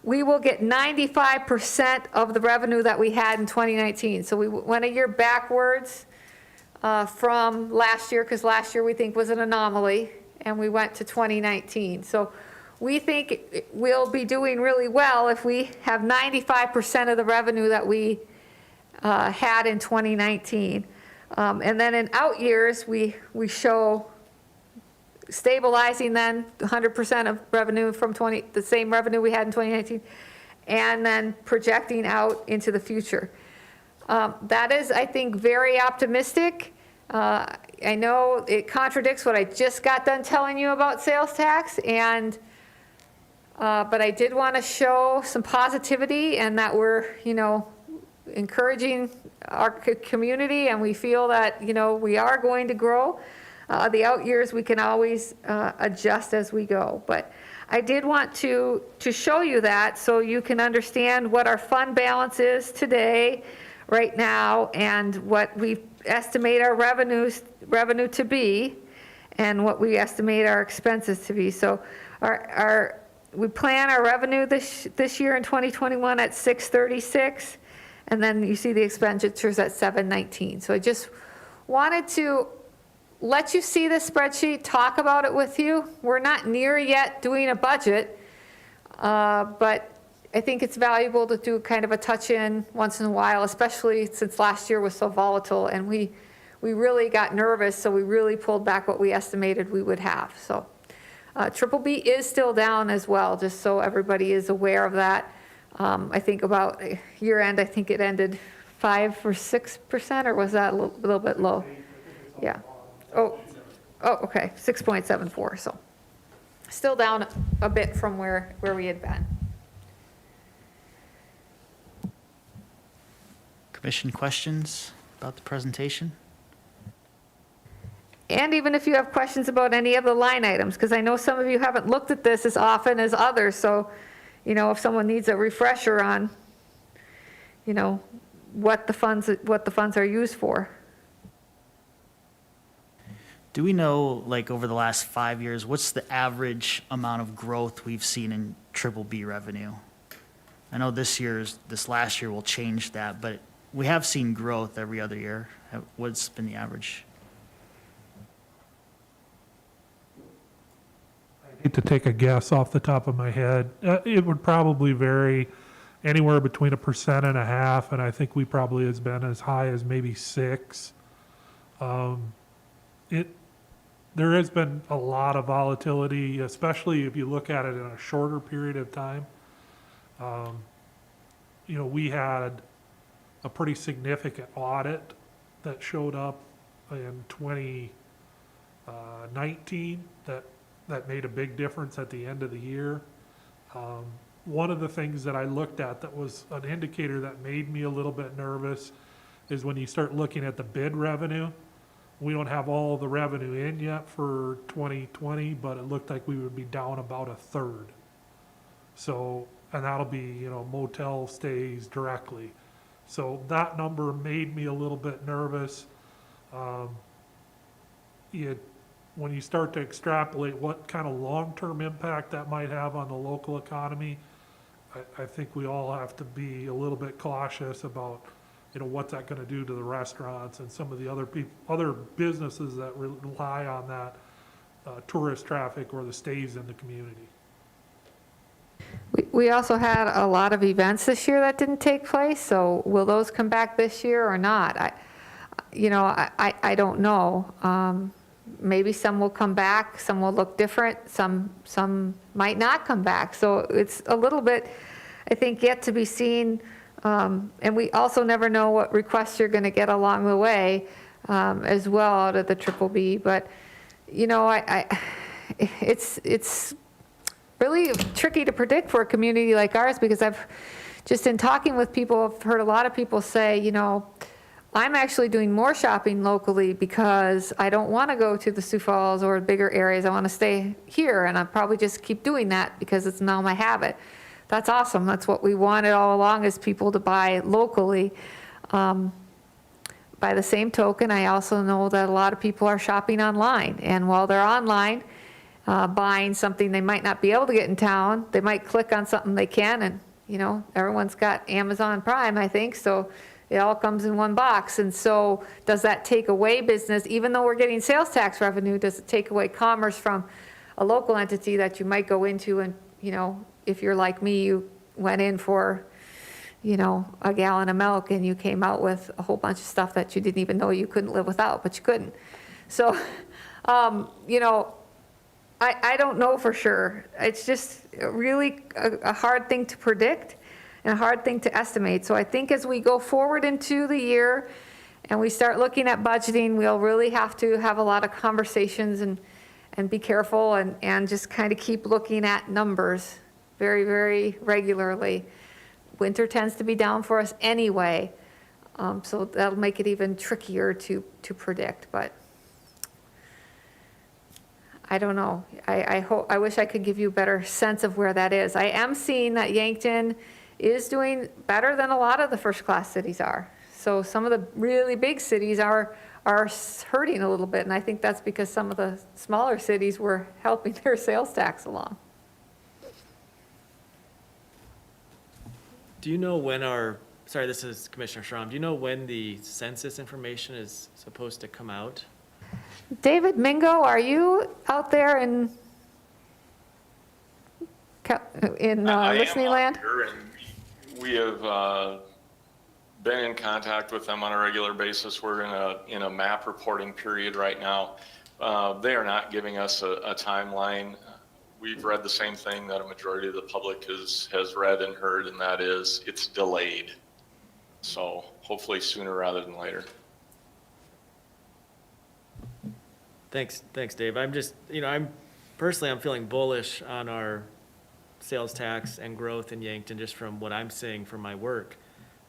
we will get 95% of the revenue that we had in 2019. So we went a year backwards from last year, because last year we think was an anomaly, and we went to 2019. So we think we'll be doing really well if we have 95% of the revenue that we had in 2019. And then in out years, we show stabilizing then 100% of revenue from the same revenue we had in 2019, and then projecting out into the future. That is, I think, very optimistic. I know it contradicts what I just got done telling you about sales tax, but I did want to show some positivity and that we're, encouraging our community, and we feel that, we are going to grow. The out years, we can always adjust as we go. But I did want to show you that so you can understand what our fund balance is today, right now, and what we estimate our revenue to be, and what we estimate our expenses to be. So we plan our revenue this year in 2021 at 636, and then you see the expenditures at 719. So I just wanted to let you see this spreadsheet, talk about it with you. We're not near yet doing a budget, but I think it's valuable to do kind of a touch-in once in a while, especially since last year was so volatile, and we really got nervous, so we really pulled back what we estimated we would have. So Triple B is still down as well, just so everybody is aware of that. I think about year end, I think it ended 5 or 6%, or was that a little bit low? Yeah. Oh, okay, 6.74, so still down a bit from where we had been. Commission questions about the presentation? And even if you have questions about any of the line items, because I know some of you haven't looked at this as often as others, so, if someone needs a refresher on, what the funds are used for. Do we know, like, over the last 5 years, what's the average amount of growth we've seen in B revenue? I know this last year will change that, but we have seen growth every other year. What's been the average? I hate to take a guess off the top of my head. It would probably vary anywhere between 1.5%, and I think we probably has been as high as maybe 6. There has been a lot of volatility, especially if you look at it in a shorter period of time. We had a pretty significant audit that showed up in 2019 that made a big difference at the end of the year. One of the things that I looked at that was an indicator that made me a little bit nervous is when you start looking at the bid revenue. We don't have all the revenue in yet for 2020, but it looked like we would be down about 1/3. So, and that'll be, motel stays directly. So that number made me a little bit nervous. When you start to extrapolate what kind of long-term impact that might have on the local economy, I think we all have to be a little bit cautious about what's that going to do to the restaurants and some of the other businesses that rely on that tourist traffic or the stays in the community. We also had a lot of events this year that didn't take place, so will those come back this year or not? I don't know. Maybe some will come back, some will look different, some might not come back. So it's a little bit, I think, yet to be seen. And we also never know what requests you're going to get along the way as well out of the BBB. But, it's really tricky to predict for a community like ours, because I've just in talking with people, I've heard a lot of people say, I'm actually doing more shopping locally because I don't want to go to the Sioux Falls or bigger areas. I want to stay here, and I'll probably just keep doing that because it's now my habit. That's awesome. That's what we wanted all along, is people to buy locally. By the same token, I also know that a lot of people are shopping online, and while they're online, buying something they might not be able to get in town, they might click on something they can, and everyone's got Amazon Prime, I think, so it all comes in one box. And so does that take away business? Even though we're getting sales tax revenue, does it take away commerce from a local entity that you might go into and, if you're like me, you went in for, a gallon of milk and you came out with a whole bunch of stuff that you didn't even know you couldn't live without, but you couldn't. So, I don't know for sure. It's just really a hard thing to predict and a hard thing to estimate. So I think as we go forward into the year and we start looking at budgeting, we'll really have to have a lot of conversations and be careful and just kind of keep looking at numbers very, very regularly. Winter tends to be down for us anyway, so that'll make it even trickier to predict, but I don't know. I wish I could give you a better sense of where that is. I am seeing that Yankton is doing better than a lot of the first-class cities are. So some of the really big cities are hurting a little bit, and I think that's because some of the smaller cities were helping their sales tax along. Do you know when sorry, this is Commissioner Schramm, do you know when the census information is supposed to come out? David Mingo, are you out there in listening land? Here, and we have been in contact with them on a regular basis. We're in a map reporting period right now. They are not giving us a timeline. We've read the same thing that a majority of the public has read and heard, and that is it's delayed. So hopefully sooner rather than later. Thanks, Dave. I'm just, I'm feeling bullish on our sales tax and growth in Yankton just from what I'm seeing from my work.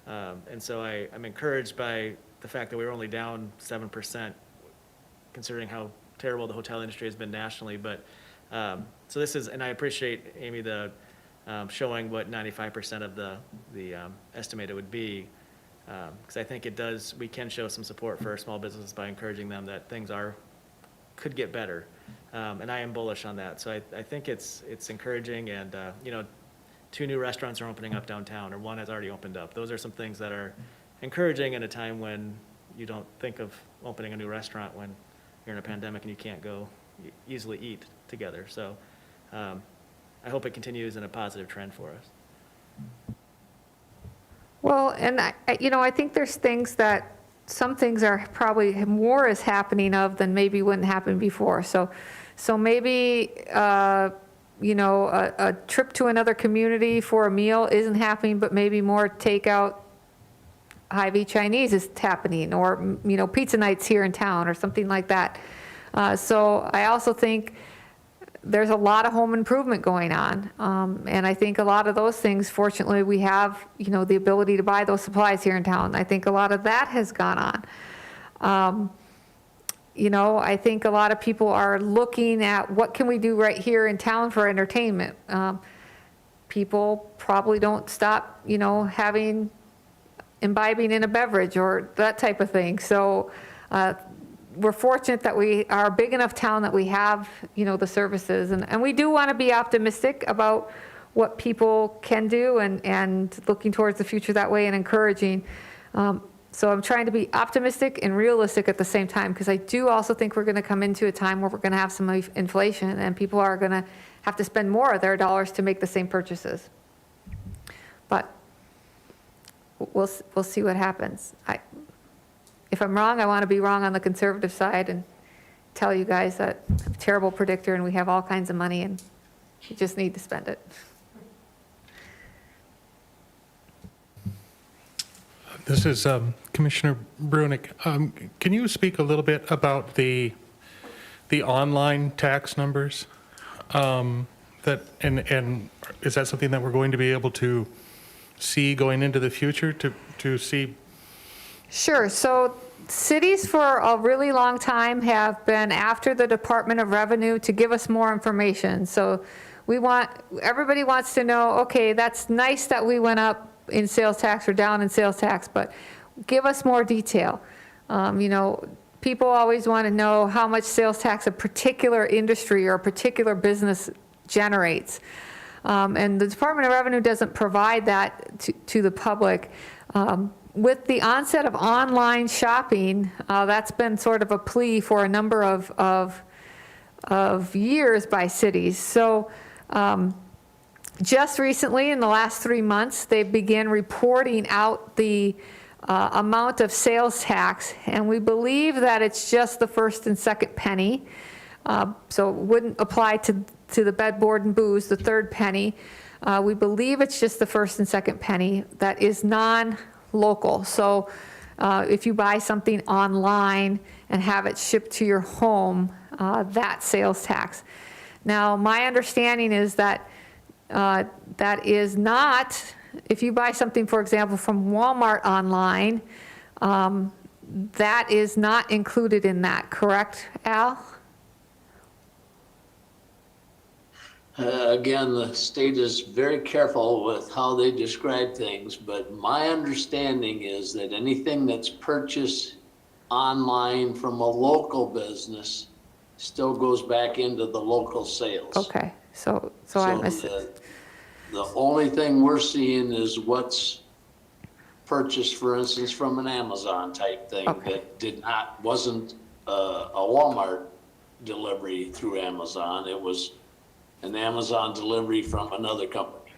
And so I'm encouraged by the fact that we were only down 7%, considering how terrible the hotel industry has been nationally. But, so this is, and I appreciate, Amy, the showing what 95% of the estimated would be. Because I think we can show some support for our small businesses by encouraging them that things could get better. And I am bullish on that. So I think it's encouraging, and, 2 new restaurants are opening up downtown, or 1 has already opened up. Those are some things that are encouraging in a time when you don't think of opening a new restaurant when you're in a pandemic and you can't go easily eat together. So I hope it continues in a positive trend for us. Well, and I think there's things that, some things are probably more is happening of than maybe wouldn't happen before. So maybe, a trip to another community for a meal isn't happening, but maybe more takeout, Hy-Vee Chinese is happening, or, pizza nights here in town or something like that. So I also think there's a lot of home improvement going on. And I think a lot of those things, fortunately, we have, the ability to buy those supplies here in town. I think a lot of that has gone on. I think a lot of people are looking at what can we do right here in town for entertainment. People probably don't stop, imbibing in a beverage or that type of thing. So we're fortunate that we are a big enough town that we have, the services. And we do want to be optimistic about what people can do, and looking towards the future that way, and encouraging. So I'm trying to be optimistic and realistic at the same time, because I do also think we're going to come into a time where we're going to have some inflation, and people are going to have to spend more of their dollars to make the same purchases. But we'll see what happens. If I'm wrong, I want to be wrong on the conservative side and tell you guys that I'm a terrible predictor and we have all kinds of money and we just need to spend it. This is Commissioner Brunick. Can you speak a little bit about the online tax numbers? And is that something that we're going to be able to see going into the future, to see? Sure. So cities for a really long time have been after the Department of Revenue to give us more information. So everybody wants to know, okay, that's nice that we went up in sales tax or down in sales tax, but give us more detail. People always want to know how much sales tax a particular industry or a particular business generates. And the Department of Revenue doesn't provide that to the public. With the onset of online shopping, that's been sort of a plea for a number of years by cities. So just recently, in the last 3 months, they began reporting out the amount of sales tax, and we believe that it's just the first and second penny. So it wouldn't apply to the bed, board, and booze, the third penny. We believe it's just the first and second penny that is non-local. So if you buy something online and have it shipped to your home, that sales tax. Now, my understanding is that that is not, if you buy something, for example, from Walmart online, that is not included in that, correct, Al? Again, the state is very careful with how they describe things, but my understanding is that anything that's purchased online from a local business still goes back into the local sales. Okay, so I missed it. The only thing we're seeing is what's purchased, for instance, from an Amazon type thing. Okay. That wasn't a Walmart delivery through Amazon. It was an Amazon delivery from another company.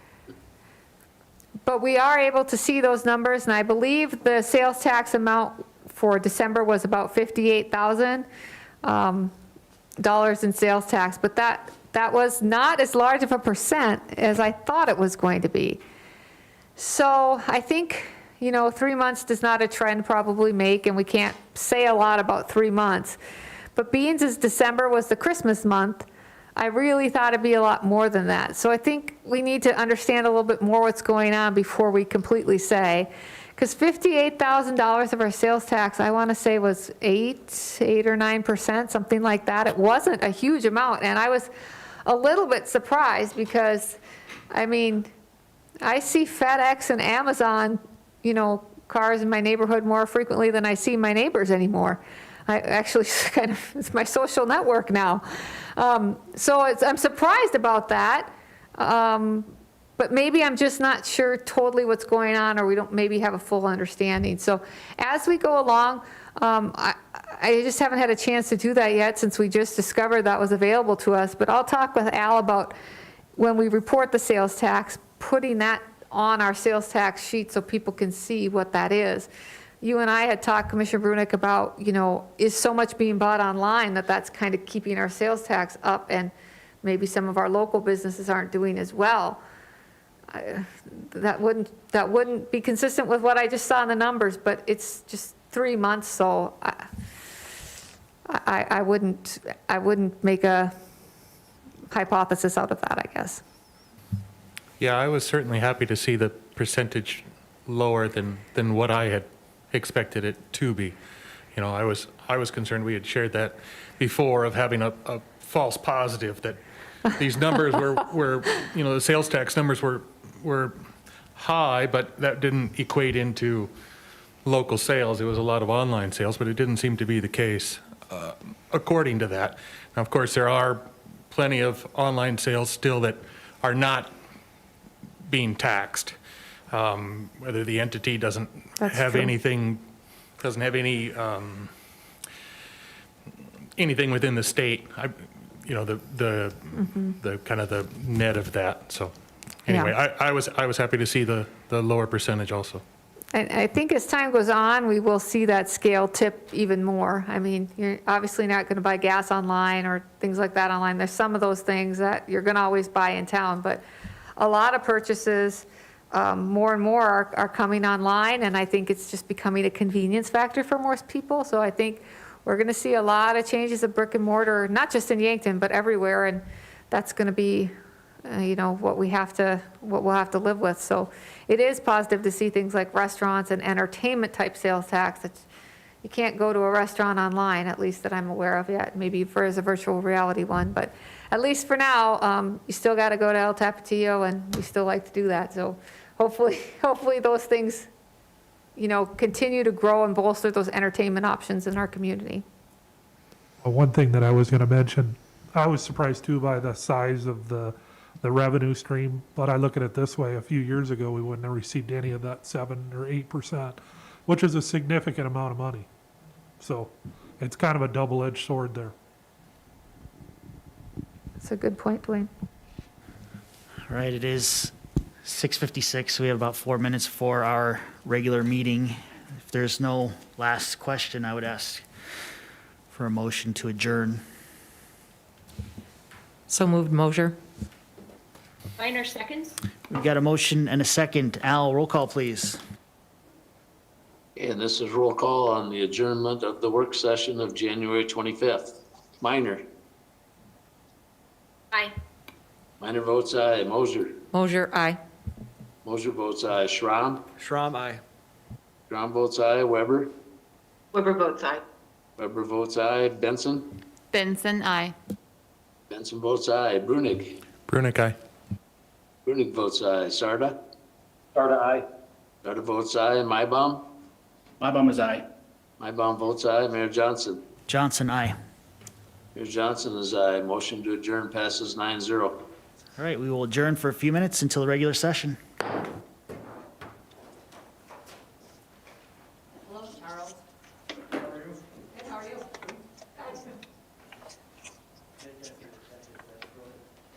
But we are able to see those numbers, and I believe the sales tax amount for December was about $58,000 in sales tax, but that was not as large of a percent as I thought it was going to be. So I think, 3 months does not a trend probably make, and we can't say a lot about 3 months. But being as December was the Christmas month, I really thought it'd be a lot more than that. So I think we need to understand a little bit more what's going on before we completely say, Because $58,000 of our sales tax, I want to say was 8 or 9%, something like that. It wasn't a huge amount, and I was a little bit surprised because, I mean, I see FedEx and Amazon, you know, cars in my neighborhood more frequently than I see my neighbors anymore. I actually kind of, it's my social network now. So I'm surprised about that. But maybe I'm just not sure totally what's going on, or we don't maybe have a full understanding. So as we go along, I just haven't had a chance to do that yet since we just discovered that was available to us. But I'll talk with Al about when we report the sales tax, putting that on our sales tax sheet so people can see what that is. You and I had talked, Commissioner Brunick, about, you know, is so much being bought online that that's kind of keeping our sales tax up, and maybe some of our local businesses aren't doing as well. That wouldn't be consistent with what I just saw in the numbers, but it's just 3 months, so I wouldn't make a hypothesis out of that, I guess. Yeah, I was certainly happy to see the percentage lower than what I had expected it to be. You know, I was concerned, we had shared that before, of having a false positive that these numbers were, you know, the sales tax numbers were high, but that didn't equate into local sales. It was a lot of online sales, but it didn't seem to be the case according to that. Now, of course, there are plenty of online sales still that are not being taxed, whether the entity doesn't have anything, doesn't have any anything within the state. You know, the kind of the net of that. So anyway, Yeah. I was happy to see the lower percentage also. I think as time goes on, we will see that scale tip even more. I mean, you're obviously not going to buy gas online or things like that online. There's some of those things that you're going to always buy in town, but a lot of purchases, more and more are coming online, and I think it's just becoming a convenience factor for most people. So I think we're going to see a lot of changes of brick and mortar, not just in Yankton, but everywhere, and that's going to be, you know, what we'll have to live with. So it is positive to see things like restaurants and entertainment type sales tax. You can't go to a restaurant online, at least that I'm aware of yet. Maybe as a virtual reality one, but at least for now, you still got to go to El Tapatio, and we still like to do that. So hopefully those things, you know, continue to grow and bolster those entertainment options in our community. One thing that I was going to mention, I was surprised too by the size of the revenue stream, but I look at it this way: a few years ago, we wouldn't have received any of that 7 or 8%, which is a significant amount of money. So it's kind of a double-edged sword there. That's a good point, Dwayne. All right, it is 6:56, so we have about 4 minutes for our regular meeting. If there's no last question, I would ask for a motion to adjourn. So moved, Mosier. Minor seconds? We've got a motion and a second. Al, roll call, please. And this is roll call on the adjournment of the work session of January 25th. Minor. Aye. Minor votes aye. Mosier. Mosier, aye. Mosier votes aye. Schramm. Schramm, aye. Schramm votes aye. Weber. Weber votes aye. Weber votes aye. Benson. Benson, aye. Benson votes aye. Brunick. Brunick, aye. Brunick votes aye. Sarda. Sarda, aye. Sarda votes aye. Mybom. Mybom is aye. Mybom votes aye. Mayor Johnson. Johnson, aye. Mayor Johnson is aye. Motion to adjourn passes 9-0. All right, we will adjourn for a few minutes until the regular session.